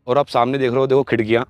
और आप सामने देख रहे हो, देखो खिड़कियाँ,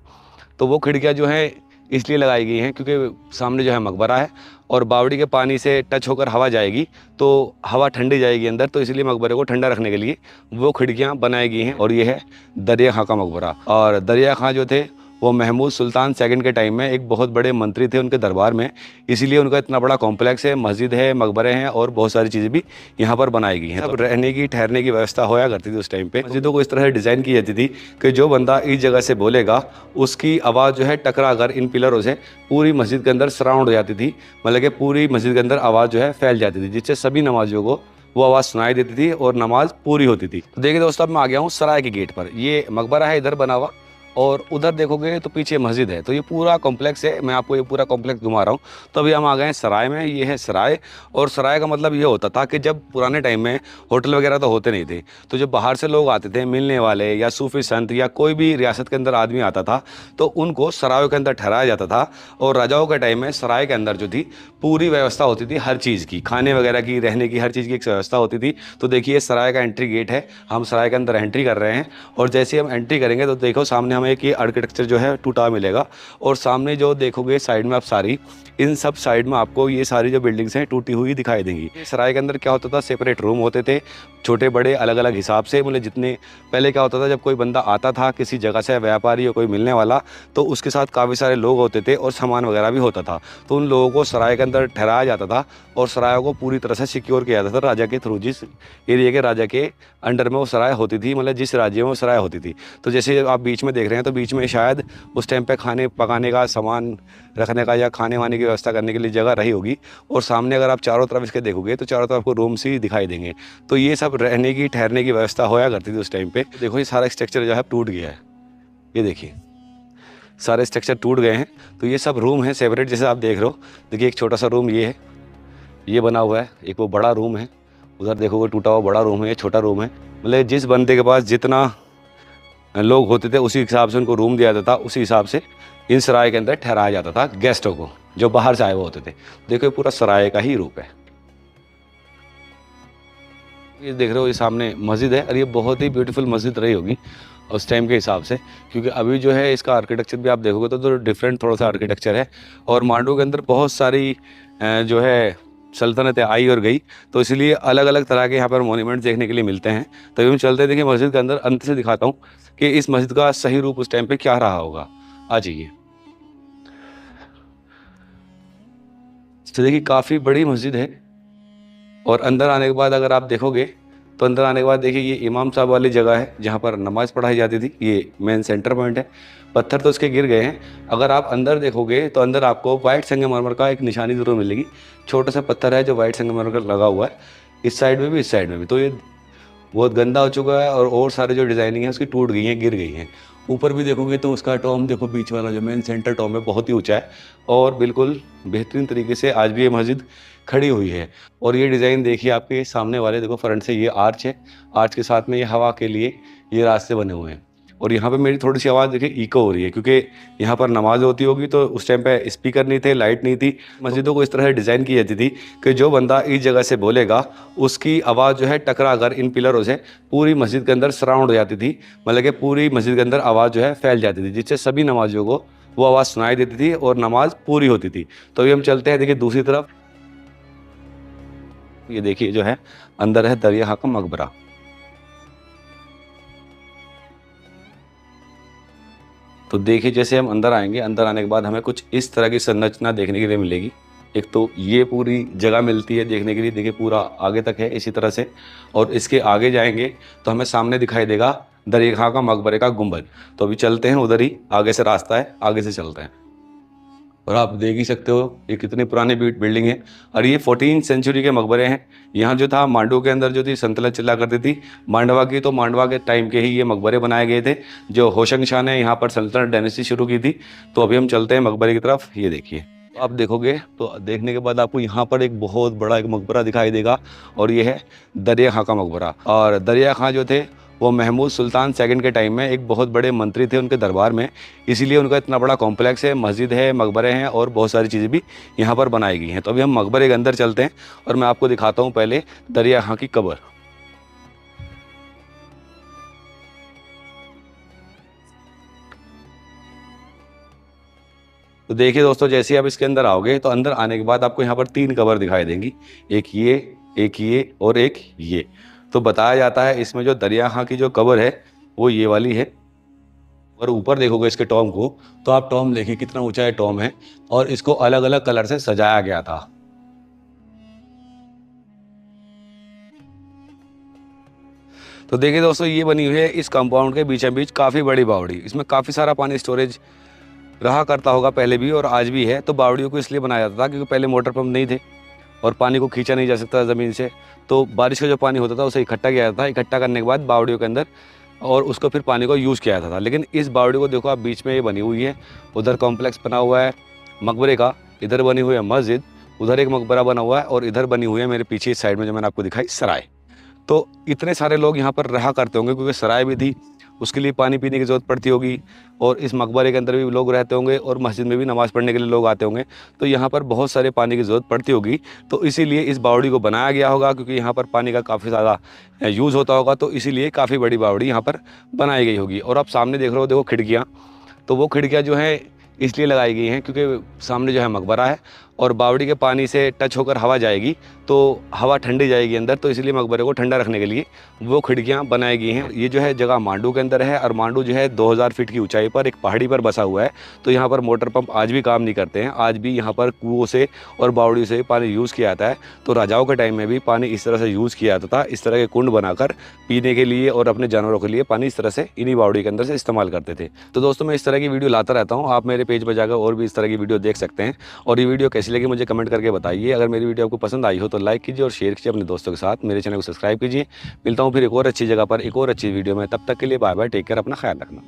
तो वो खिड़कियाँ जो हैं इसलिए लगाई गई हैं क्योंकि सामने जो है मकबरा है और बावड़ी के पानी से टच होकर हवा जाएगी तो हवा ठंडी जाएगी अंदर, तो इसलिए मकबरे को ठंडा रखने के लिए वो खिड़कियाँ बनाई गई हैं। और ये है दरिया खां का मकबरा। और दरिया खां जो थे वो महमूद सुल्तान सेकंड के टाइम में एक बहुत बड़े मंत्री थे उनके दरबार में, इसीलिए उनका इतना बड़ा कॉम्प्लेक्स है, मस्जिद है, मकबरे हैं और बहुत सारी चीज़ें भी यहाँ पर बनाई गई हैं। अब रहने की ठहरने की व्यवस्था होया करती थी उस टाइम पे। मस्जिदों को इस तरह से डिज़ाइन की जाती थी कि जो बंदा इस जगह से बोलेगा उसकी आवाज़ जो है टकरा कर इन पिलरों से पूरी मस्जिद के अंदर सराउंड हो जाती थी, मतलब कि पूरी मस्जिद के अंदर आवाज़ जो है फैल जाती थी, जिससे सभी नमाजियों को वो आवाज़ सुनाई देती थी और नमाज पूरी होती थी। तो देखिए दोस्तों, अब मैं आ गया हूँ सराय के गेट पर। ये मकबरा है इधर बना हुआ और उधर देखोगे तो पीछे मस्जिद है। तो ये पूरा कॉम्प्लेक्स है, मैं आपको ये पूरा कॉम्प्लेक्स घुमा रहा हूँ। तो अभी हम आ गए हैं सराय में। ये है सराय, और सराय का मतलब ये होता था कि जब पुराने टाइम में होटल वगैरह तो होते नहीं थे, तो जब बाहर से लोग आते थे मिलने वाले या सूफी संत या कोई भी रियासत के अंदर आदमी आता था तो उनको सरायों के अंदर ठहराया जाता था। और राजाओं के टाइम में सराय के अंदर जो थी पूरी व्यवस्था होती थी हर चीज़ की, खाने वगैरह की, रहने की, हर चीज़ की एक व्यवस्था होती थी। तो देखिए सराय का एंट्री गेट है, हम सराय के अंदर एंट्री कर रहे हैं। और जैसे हम एंट्री करेंगे तो देखो सामने हमें एक ये आर्किटेक्चर जो है टूटा मिलेगा। और सामने जो देखोगे साइड में आप सारी, इन सब साइड में आपको ये सारी जो बिल्डिंग्स हैं टूटी हुई दिखाई देंगी। सराय के अंदर क्या होता था, सेपरेट रूम होते थे, छोटे बड़े अलग अलग हिसाब से, मतलब जितने पहले क्या होता था जब कोई बंदा आता था किसी जगह से, व्यापारी या कोई मिलने वाला, तो उसके साथ काफ़ी सारे लोग होते थे और सामान वगैरह भी होता था। तो उन लोगों को सराय के अंदर ठहराया जाता था और सरायों को पूरी तरह से सिक्योर किया जाता था राजा के थ्रू, जिस एरिया के राजा के अंडर में वो सराय होती थी, मतलब जिस राज्य में वो सराय होती थी। तो जैसे आप बीच में देख रहे हैं तो बीच में शायद उस टाइम पे खाने पकाने का सामान रखने का या खाने वाने की व्यवस्था करने के लिए जगह रही होगी। और सामने अगर आप चारों तरफ इसके देखोगे तो चारों तरफ आपको रूम्स ही दिखाई देंगे। तो ये सब रहने की ठहरने की व्यवस्था होया करती थी उस टाइम पे। देखो ये सारा स्ट्रक्चर जो है टूट गया है, ये देखिए सारे स्ट्रक्चर टूट गए हैं। तो ये सब रूम है सेपरेट, जैसे आप देख रहे हो। देखिए एक छोटा सा रूम ये है, ये बना हुआ है, एक वो बड़ा रूम है, उधर देखोगे टूटा हुआ बड़ा रूम है, ये छोटा रूम है। मतलब जिस बंदे के पास जितना लोग होते थे उसी हिसाब से उनको रूम दिया जाता था, उसी हिसाब से इन सराय के अंदर ठहराया जाता था गेस्टों को जो बाहर से आए हुए होते थे। देखो ये पूरा सराय का ही रूप है। ये देख रहे हो ये सामने मस्जिद है, और ये बहुत ही ब्यूटीफुल मस्जिद रही होगी उस टाइम के हिसाब से, क्योंकि अभी जो है इसका आर्किटेक्चर भी आप देखोगे तो डिफरेंट थोड़ा सा आर्किटेक्चर है। और मांडू के अंदर बहुत सारी जो है सल्तनतें आई और गई, तो इसलिए अलग अलग तरह के यहाँ पर मोन्यूमेंट्स देखने के लिए मिलते हैं। तो हम चलते हैं, देखिए मस्जिद के अंदर अंत से दिखाता हूँ कि इस मस्जिद का सही रूप उस टाइम पे क्या रहा होगा। आ जाइए। तो देखिए काफ़ी बड़ी मस्जिद है, और अंदर आने के बाद अगर आप देखोगे तो अंदर आने के बाद देखिए ये इमाम साहब वाली जगह है जहाँ पर नमाज़ पढ़ाई जाती थी, ये मेन सेंटर पॉइंट है। पत्थर तो उसके गिर गए हैं। अगर आप अंदर देखोगे तो अंदर आपको वाइट संगमरमर का एक निशानी ज़रूर मिलेगी, छोटा सा पत्थर है जो वाइट संगमरमर का लगा हुआ है, इस साइड में भी इस साइड में भी। तो ये बहुत गंदा हो चुका है और सारे जो डिज़ाइनिंग है उसकी टूट गई हैं, गिर गई हैं। ऊपर भी देखोगे तो उसका टॉम देखो, बीच वाला जो मेन सेंटर टॉम है बहुत ही ऊंचा है और बिल्कुल बेहतरीन तरीके से आज भी ये मस्जिद खड़ी हुई है। और ये डिज़ाइन देखिए आपके सामने वाले, देखो फ्रंट से ये आर्च है, आर्च के साथ में ये हवा के लिए ये रास्ते बने हुए हैं। और यहाँ पे मेरी थोड़ी सी आवाज़ देखिए इको हो रही है, क्योंकि यहाँ पर नमाज होती होगी तो उस टाइम पे स्पीकर नहीं थे, लाइट नहीं थी। मस्जिदों को इस तरह से डिज़ाइन की जाती थी कि जो बंदा इस जगह से बोलेगा उसकी आवाज़ जो है टकरा कर इन पिलरों से पूरी मस्जिद के अंदर सराउंड हो जाती थी, मतलब कि पूरी मस्जिद के अंदर आवाज़ जो है फैल जाती थी, जिससे सभी नमाजियों को वो आवाज़ सुनाई देती थी और नमाज पूरी होती थी। तो अभी हम चलते हैं देखिए दूसरी तरफ। ये देखिए जो है अंदर है दरिया खां का मकबरा। तो देखिए जैसे हम अंदर आएंगे, अंदर आने के बाद हमें कुछ इस तरह की संरचना देखने के लिए मिलेगी। एक तो ये पूरी जगह मिलती है देखने के लिए, देखिए पूरा आगे तक है इसी तरह से। और इसके आगे जाएंगे तो हमें सामने दिखाई देगा दरिया खां का मकबरे का गुंबद। तो अभी चलते हैं उधर ही, आगे से रास्ता है, आगे से चलते हैं। और आप देख ही सकते हो ये कितनी पुरानी बिल्डिंग है, और ये 14वीं सेंचुरी के मकबरे हैं। यहाँ जो था मांडू के अंदर जो थी सल्तनत चला करती थी मांडवा की, तो मांडवा के टाइम के ही ये मकबरे बनाए गए थे, जो होशंग शाह ने यहाँ पर सल्तनत डायनेस्टी शुरू की थी। तो अभी हम चलते हैं मकबरे की तरफ। ये देखिए आप देखोगे तो देखने के बाद आपको यहाँ पर एक बहुत बड़ा एक मकबरा दिखाई देगा, और ये है दरिया खां का मकबरा। और दरिया खां जो थे वो महमूद सुल्तान सेकंड के टाइम में एक बहुत बड़े मंत्री थे उनके दरबार में, इसीलिए उनका इतना बड़ा कॉम्प्लेक्स है, मस्जिद है, मकबरे हैं और बहुत सारी चीज़ें भी यहाँ पर बनाई गई हैं। तो अभी हम मकबरे के अंदर चलते हैं और मैं आपको दिखाता हूँ पहले दरिया खां की कब्र। तो देखिए दोस्तों, जैसे ही आप इसके अंदर आओगे तो अंदर आने के बाद आपको यहाँ पर 3 कबर दिखाई देंगी, एक ये और एक ये। तो बताया जाता है इसमें जो दरिया खां की जो कबर है वो ये वाली है। और ऊपर देखोगे इसके टॉम को, तो आप टॉम देखिए कितना ऊंचा है टॉम है, और इसको अलग अलग कलर से सजाया गया था। तो देखिए दोस्तों, ये बनी हुई है इस कंपाउंड के बीचों बीच काफ़ी बड़ी बावड़ी। इसमें काफ़ी सारा पानी स्टोरेज रहा करता होगा पहले भी और आज भी है। तो बावड़ियों को इसलिए बनाया जाता था क्योंकि पहले मोटर पंप नहीं थे और पानी को खींचा नहीं जा सकता ज़मीन से। तो बारिश का जो पानी होता था उसे इकट्ठा किया जाता था, इकट्ठा करने के बाद बावड़ियों के अंदर, और उसको फिर पानी को यूज़ किया जाता था। लेकिन इस बावड़ी को देखो आप, बीच में ये बनी हुई है, उधर कॉम्प्लेक्स बना हुआ है मकबरे का, इधर बनी हुई है मस्जिद, उधर एक मकबरा बना हुआ है, और इधर बनी हुई है मेरे पीछे इस साइड में जो मैंने आपको दिखाई सराय। तो इतने सारे लोग यहाँ पर रहा करते होंगे क्योंकि सराय भी थी, उसके लिए पानी पीने की ज़रूरत पड़ती होगी, और इस मकबरे के अंदर भी लोग रहते होंगे और मस्जिद में भी नमाज़ पढ़ने के लिए लोग आते होंगे। तो यहाँ पर बहुत सारे पानी की ज़रूरत पड़ती होगी, तो इसीलिए इस बावड़ी को बनाया गया होगा, क्योंकि यहाँ पर पानी का काफ़ी ज़्यादा यूज़ होता होगा, तो इसीलिए काफ़ी बड़ी बावड़ी यहाँ पर बनाई गई होगी। और आप सामने देख रहे हो, देखो खिड़कियाँ, तो वो खिड़कियाँ जो हैं इसलिए लगाई गई हैं क्योंकि सामने जो है मकबरा है, और बावड़ी के पानी से टच होकर हवा जाएगी तो हवा ठंडी जाएगी अंदर, तो इसलिए मकबरे को ठंडा रखने के लिए वो खिड़कियाँ बनाई गई हैं। ये जो है जगह मांडू के अंदर है, और मांडू जो है 2000 फीट की ऊंचाई पर एक पहाड़ी पर बसा हुआ है। तो यहाँ पर मोटर पंप आज भी काम नहीं करते हैं, आज भी यहाँ पर कुओं से और बावड़ी से पानी यूज़ किया जाता है। तो राजाओं के टाइम में भी पानी इस तरह से यूज़ किया जाता था, इस तरह के कुंड बनाकर पीने के लिए और अपने जानवरों के लिए पानी इस तरह से इन्हीं बावड़ी के अंदर से इस्तेमाल करते थे। तो दोस्तों, मैं इस तरह की वीडियो लाता रहता हूँ, आप मेरे पेज पर जाकर और भी इस तरह की वीडियो देख सकते हैं। और ये वीडियो कैसी लगी मुझे कमेंट करके बताइए। अगर मेरी वीडियो आपको पसंद आई हो तो लाइक कीजिए और शेयर कीजिए अपने दोस्तों के साथ। मेरे चैनल को सब्सक्राइब कीजिए। मिलता हूँ फिर एक और अच्छी जगह पर एक और अच्छी वीडियो में, तब तक के लिए बाय बाय, टेक केयर, अपना ख्याल रखना।